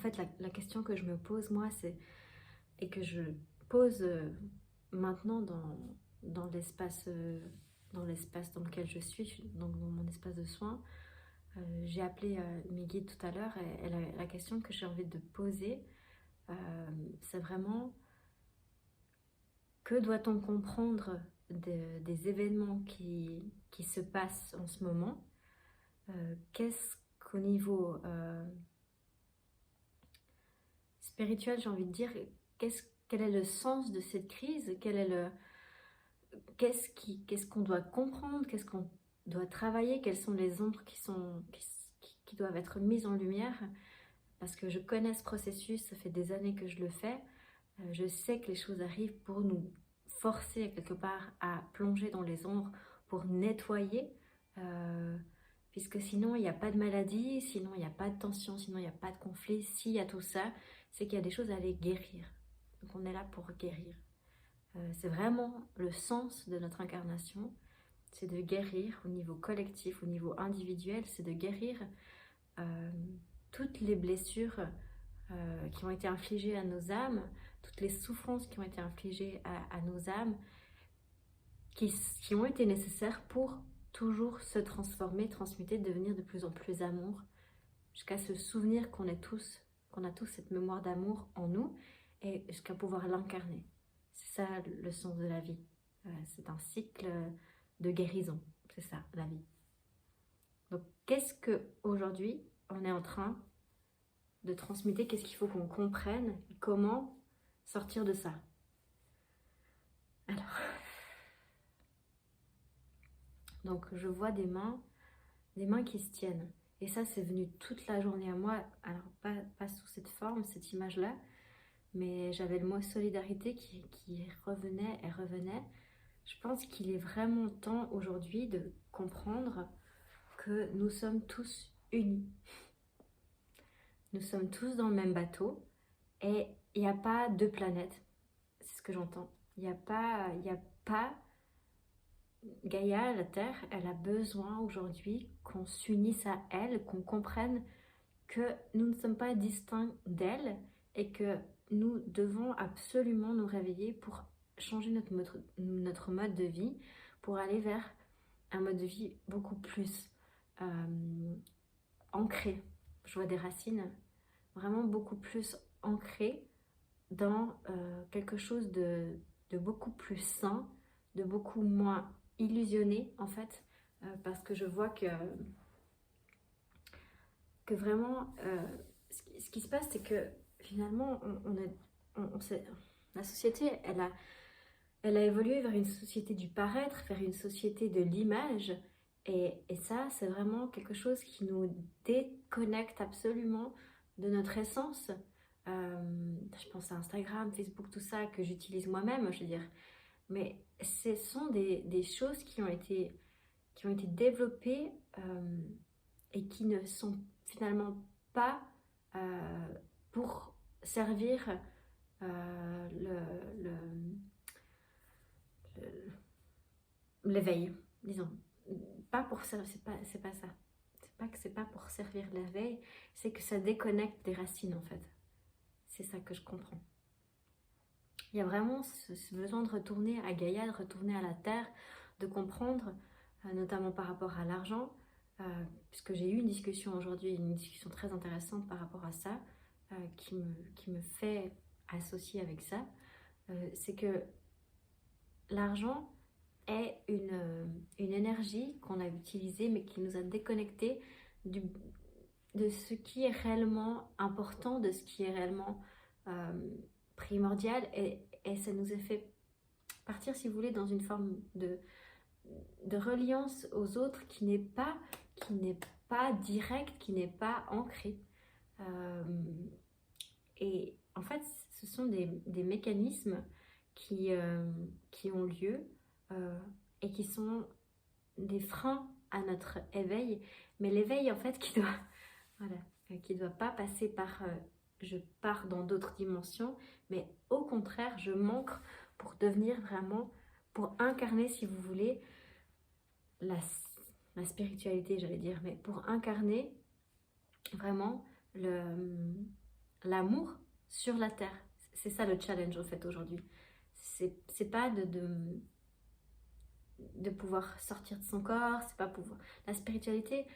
fait, la question que je me pose, moi, et que je pose maintenant dans l'espace dans l'espace dans lequel je suis, donc dans mon espace de soins. J'ai appelé mes guides tout à l'heure et la question que j'ai envie de poser, c'est vraiment que doit-on comprendre des événements qui se passent en ce moment. Qu'est-ce qu'au niveau spirituel, j'ai envie de dire, quel est le sens de cette crise, qu'est-ce qu'on doit comprendre, qu'est-ce qu'on doit travailler, quelles sont les ombres qui doivent être mises en lumière, parce que je connais ce processus, ça fait des années que je le fais. Je sais que les choses arrivent pour nous forcer quelque part à plonger dans les ombres, pour nettoyer, puisque sinon il n'y a pas de maladie, sinon il n'y a pas de tension, sinon il n'y a pas de conflit. S'il y a tout ça, c'est qu'il y a des choses à aller guérir. Donc on est là pour guérir. C'est vraiment le sens de notre incarnation, c'est de guérir au niveau collectif, au niveau individuel, c'est de guérir toutes les blessures qui ont été infligées à nos âmes, toutes les souffrances qui ont été infligées à nos âmes, qui ont été nécessaires pour toujours se transformer, transmuter, devenir de plus en plus amour, jusqu'à se souvenir qu'on a tous cette mémoire d'amour en nous, et jusqu'à pouvoir l'incarner. C'est ça le sens de la vie. C'est un cycle de guérison. C'est ça, la vie. Donc, qu'est-ce qu'aujourd'hui, on est en train de transmuter? Qu'est-ce qu'il faut qu'on comprenne? Comment sortir de ça? Alors, donc je vois des mains qui se tiennent. Et ça, c'est venu toute la journée à moi. Alors, pas sous cette forme, cette image-là, mais j'avais le mot solidarité qui revenait et revenait. Je pense qu'il est vraiment temps aujourd'hui de comprendre que nous sommes tous unis. Nous sommes tous dans le même bateau et il n'y a pas deux planètes. C'est ce que j'entends. Il n'y a pas Gaïa, la Terre, elle a besoin aujourd'hui qu'on s'unisse à elle, qu'on comprenne que nous ne sommes pas distincts d'elle et que nous devons absolument nous réveiller pour changer notre mode de vie, pour aller vers un mode de vie beaucoup plus ancré. Je vois des racines vraiment beaucoup plus ancrées dans quelque chose de beaucoup plus sain, de beaucoup moins illusionné en fait, parce que je vois que vraiment ce qui se passe, c'est que finalement la société elle a évolué vers une société du paraître, vers une société de l'image, et ça c'est vraiment quelque chose qui nous déconnecte absolument de notre essence. Je pense à Instagram, Facebook, tout ça que j'utilise moi-même, je veux dire, mais ce sont des choses qui ont été développées et qui ne sont finalement pas pour servir l'éveil, disons. Pas pour ça, c'est pas ça. C'est pas que c'est pas pour servir l'éveil, c'est que ça déconnecte des racines en fait. C'est ça que je comprends. Il y a vraiment ce besoin de retourner à Gaïa, de retourner à la terre, de comprendre, notamment par rapport à l'argent, puisque j'ai eu une discussion aujourd'hui, une discussion très intéressante par rapport à ça, qui me fait associer avec ça. C'est que l'argent est une énergie qu'on a utilisée, mais qui nous a déconnectés de ce qui est réellement important, de ce qui est réellement primordial, et ça nous a fait partir, si vous voulez, dans une forme de reliance aux autres qui n'est pas directe, qui n'est pas ancrée. Et en fait, ce sont des mécanismes qui ont lieu et qui sont des freins à notre éveil, mais l'éveil en fait qui doit pas passer par je pars dans d'autres dimensions, mais au contraire je manque pour devenir vraiment, pour incarner, si vous voulez, la spiritualité, j'allais dire, mais pour incarner vraiment l'amour sur la terre. C'est ça le challenge en fait aujourd'hui. C'est pas de pouvoir sortir de son corps, c'est pas pouvoir... La spiritualité,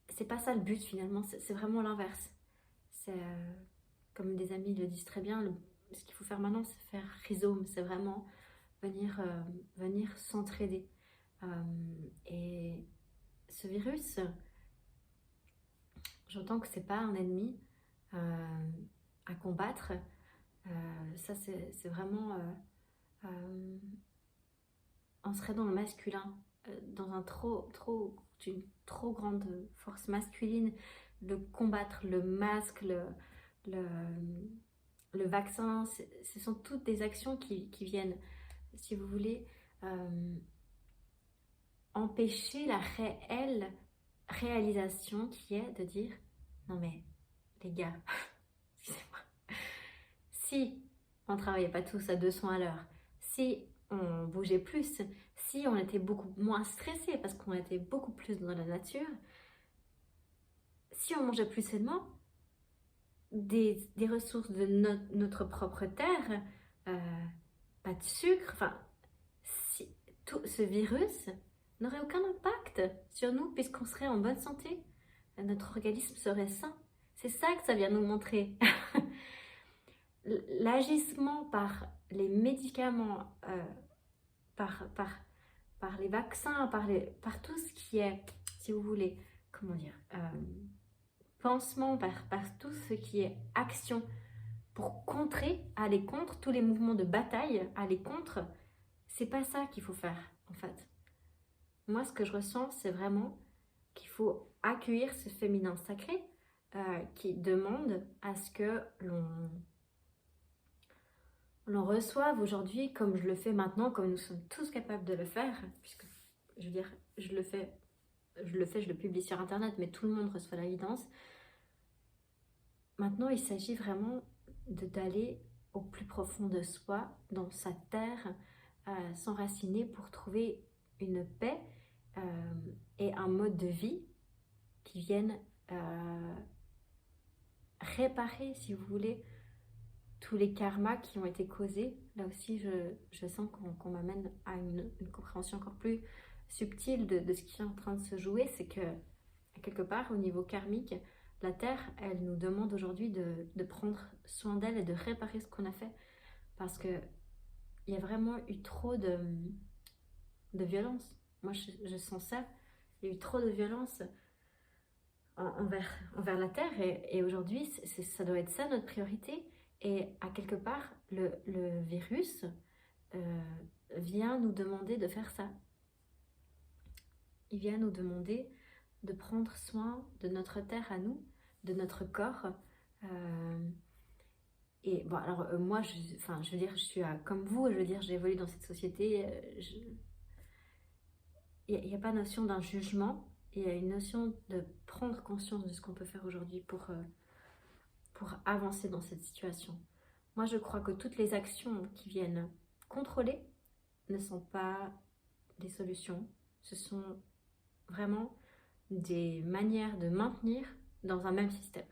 c'est pas ça le but finalement, c'est vraiment l'inverse. C'est, comme des amis le disent très bien, ce qu'il faut faire maintenant, c'est faire rhizome, c'est vraiment venir s'entraider. Et ce virus, j'entends que c'est pas un ennemi à combattre. Ça, c'est vraiment... on serait dans le masculin, dans une trop grande force masculine, de combattre le masque, le, le vaccin. Ce sont toutes des actions qui viennent, si vous voulez, empêcher la réelle réalisation qui est de dire non mais les gars, excusez-moi, si on travaillait pas tous à 200 à l'heure, si on bougeait plus, si on était beaucoup moins stressé parce qu'on était beaucoup plus dans la nature, si on mangeait plus sainement, des ressources de notre propre terre, pas de sucre, enfin, si tout ce virus n'aurait aucun impact sur nous puisqu'on serait en bonne santé, notre organisme serait sain. C'est ça que ça vient nous montrer. L'agissement par les médicaments, par les vaccins, par tout ce qui est, si vous voulez, comment dire, pansement, par tout ce qui est action pour aller contre tous les mouvements de bataille, aller contre, c'est pas ça qu'il faut faire en fait. Moi, ce que je ressens, c'est vraiment qu'il faut accueillir ce féminin sacré qui demande à ce que l'on reçoive aujourd'hui, comme je le fais maintenant, comme nous sommes tous capables de le faire, puisque, je veux dire, je le publie sur Internet, mais tout le monde reçoit la guidance. Maintenant, il s'agit vraiment d'aller au plus profond de soi, dans sa terre, s'enraciner pour trouver une paix et un mode de vie qui viennent réparer, si vous voulez, tous les karmas qui ont été causés. Là aussi, je sens qu'on m'amène à une compréhension encore plus subtile de ce qui est en train de se jouer. C'est que, quelque part, au niveau karmique, la Terre, elle nous demande aujourd'hui de prendre soin d'elle et de réparer ce qu'on a fait. Parce qu'il y a vraiment eu trop de violence. Moi, je sens ça. Il y a eu trop de violence envers la Terre. Et aujourd'hui, ça doit être ça notre priorité. Et à quelque part, le virus vient nous demander de faire ça. Il vient nous demander de prendre soin de notre terre à nous, de notre corps. Et bon, alors moi, je veux dire, je suis comme vous, je veux dire, j'ai évolué dans cette société. Il n'y a pas notion d'un jugement, il y a une notion de prendre conscience de ce qu'on peut faire aujourd'hui pour avancer dans cette situation. Moi, je crois que toutes les actions qui viennent contrôler ne sont pas des solutions. Ce sont vraiment des manières de maintenir dans un même système.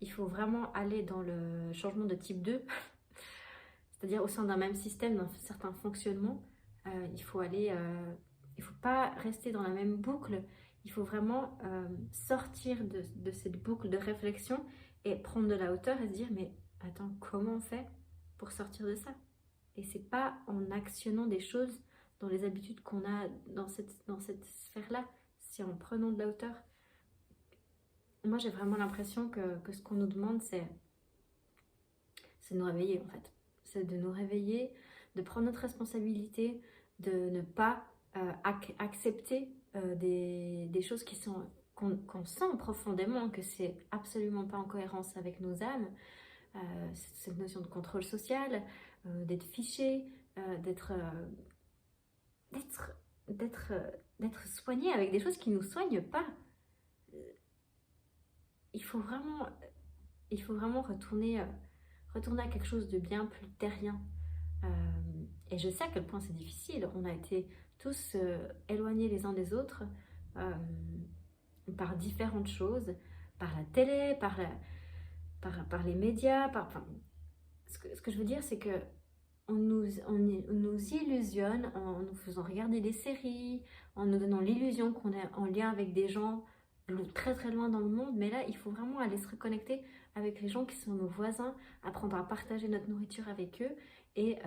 Il faut vraiment aller dans le changement de type 2, c'est-à-dire au sein d'un même système, d'un certain fonctionnement. Il faut pas rester dans la même boucle. Il faut vraiment sortir de cette boucle de réflexion et prendre de la hauteur et se dire mais attends, comment on fait pour sortir de ça? Et c'est pas en actionnant des choses dans les habitudes qu'on a dans cette sphère-là, c'est en prenant de la hauteur. Moi, j'ai vraiment l'impression que ce qu'on nous demande, c'est de nous réveiller en fait. C'est de nous réveiller, de prendre notre responsabilité, de ne pas accepter des choses qu'on sent profondément que c'est absolument pas en cohérence avec nos âmes. Cette notion de contrôle social, d'être fiché, d'être soigné avec des choses qui ne nous soignent pas. Il faut vraiment retourner à quelque chose de bien plus terrien. Et je sais à quel point c'est difficile. On a été tous éloignés les uns des autres par différentes choses, par la télé, par les médias, enfin, ce que je veux dire, c'est que on nous illusionne en nous faisant regarder des séries, en nous donnant l'illusion qu'on est en lien avec des gens très très loin dans le monde. Mais là, il faut vraiment aller se reconnecter avec les gens qui sont nos voisins, apprendre à partager notre nourriture avec eux et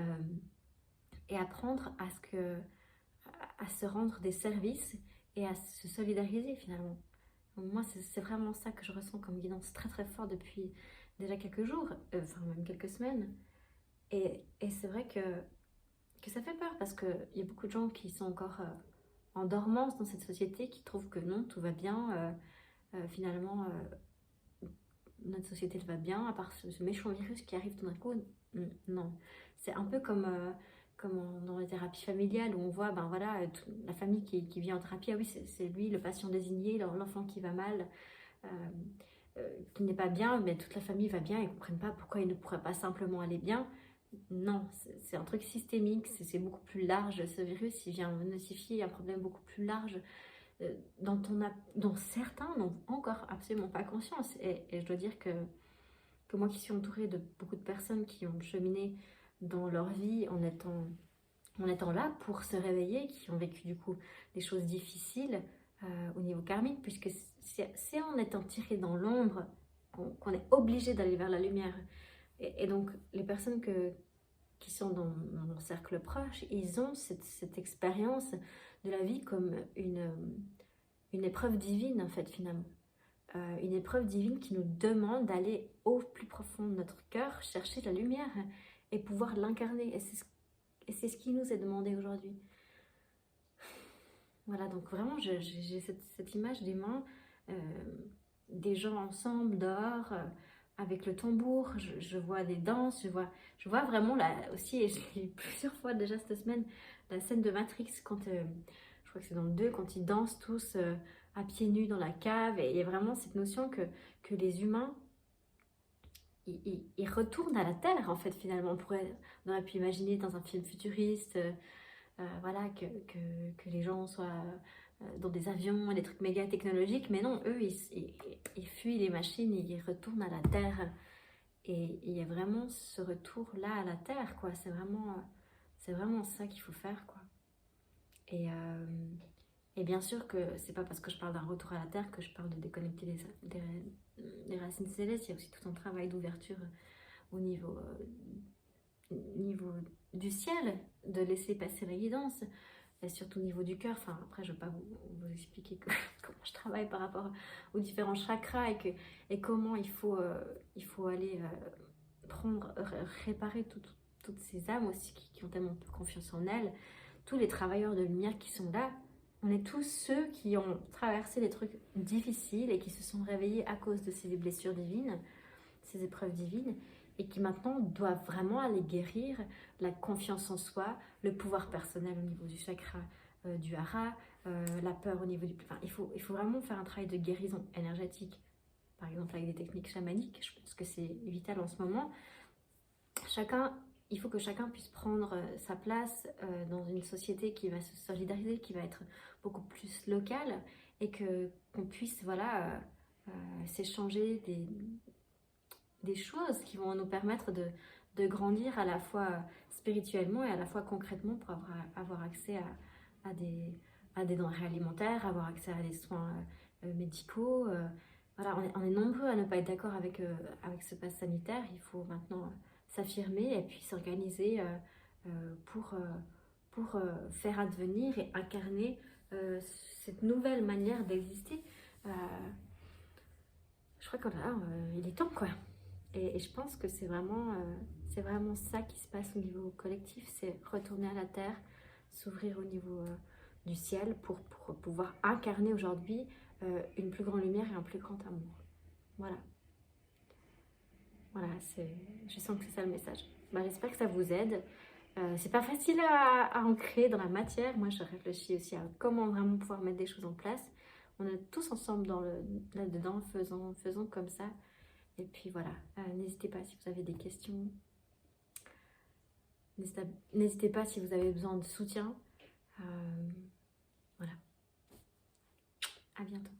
apprendre à se rendre des services et à se solidariser finalement. Moi, c'est vraiment ça que je ressens comme guidance très très fort depuis déjà quelques jours, enfin même quelques semaines. Et c'est vrai que ça fait peur parce qu'il y a beaucoup de gens qui sont encore en dormance dans cette société, qui trouvent que non, tout va bien. Finalement, notre société va bien, à part ce méchant virus qui arrive tout d'un coup. Non. C'est un peu comme dans les thérapies familiales où on voit ben voilà, la famille qui vient en thérapie, ah oui, c'est lui, le patient désigné, l'enfant qui va mal. Euh, qui n'est pas bien, mais toute la famille va bien et ne comprennent pas pourquoi il ne pourrait pas simplement aller bien. Non, c'est un truc systémique, c'est beaucoup plus large. Ce virus, il vient notifier un problème beaucoup plus large dont certains n'ont encore absolument pas conscience. Et je dois dire que moi qui suis entourée de beaucoup de personnes qui ont cheminé dans leur vie en étant là pour se réveiller, qui ont vécu du coup des choses difficiles au niveau karmique, puisque c'est en étant tiré dans l'ombre qu'on est obligé d'aller vers la lumière. Et donc les personnes qui sont dans mon cercle proche, ils ont cette expérience de la vie comme une épreuve divine en fait finalement. Une épreuve divine qui nous demande d'aller au plus profond de notre cœur, chercher la lumière et pouvoir l'incarner. Et c'est ce qui nous est demandé aujourd'hui. Voilà, donc vraiment, j'ai cette image des mains, des gens ensemble, dehors, avec le tambour. Je vois des danses, je vois vraiment là aussi, et je l'ai vu plusieurs fois déjà cette semaine, la scène de Matrix, quand, je crois que c'est dans le 2, quand ils dansent tous à pieds nus dans la cave. Et il y a vraiment cette notion que les humains, ils retournent à la Terre, en fait, finalement. On aurait pu imaginer dans un film futuriste. Voilà, que les gens soient dans des avions, des trucs méga technologiques, mais non, eux, ils fuient les machines, ils retournent à la Terre. Et il y a vraiment ce retour-là à la Terre, quoi. C'est vraiment ça qu'il faut faire, quoi. Et, euh, et bien sûr que c'est pas parce que je parle d'un retour à la Terre que je parle de déconnecter des racines célestes. Il y a aussi tout un travail d'ouverture au niveau du ciel, de laisser passer la guidance, et surtout au niveau du cœur. Enfin, après, je ne vais pas vous expliquer comment je travaille par rapport aux différents chakras et comment il faut aller réparer toutes ces âmes aussi qui ont tellement peu confiance en elles. Tous les travailleurs de lumière qui sont là, on est tous ceux qui ont traversé des trucs difficiles et qui se sont réveillés à cause de ces blessures divines, ces épreuves divines, et qui maintenant doivent vraiment aller guérir la confiance en soi, le pouvoir personnel au niveau du chakra du hara, la peur au niveau du... Enfin, il faut vraiment faire un travail de guérison énergétique, par exemple avec des techniques chamaniques. Je pense que c'est vital en ce moment. Il faut que chacun puisse prendre sa place dans une société qui va se solidariser, qui va être beaucoup plus locale, et qu'on puisse voilà, s'échanger des choses qui vont nous permettre de grandir à la fois spirituellement et à la fois concrètement pour avoir accès à des denrées alimentaires, avoir accès à des soins médicaux. Voilà, on est nombreux à ne pas être d'accord avec ce pass sanitaire. Il faut maintenant s'affirmer et puis s'organiser pour faire advenir et incarner cette nouvelle manière d'exister. Je crois qu'il est temps, quoi. Et je pense que c'est vraiment ça qui se passe au niveau collectif, c'est retourner à la terre, s'ouvrir au niveau du ciel pour pouvoir incarner aujourd'hui une plus grande lumière et un plus grand amour. Voilà. Voilà, je sens que c'est ça le message. Bah, j'espère que ça vous aide. C'est pas facile à ancrer dans la matière. Moi, je réfléchis aussi à comment vraiment pouvoir mettre des choses en place. On est tous ensemble là-dedans, faisons comme ça. Et puis voilà, n'hésitez pas si vous avez des questions. N'hésitez pas si vous avez besoin de soutien. Voilà. À bientôt.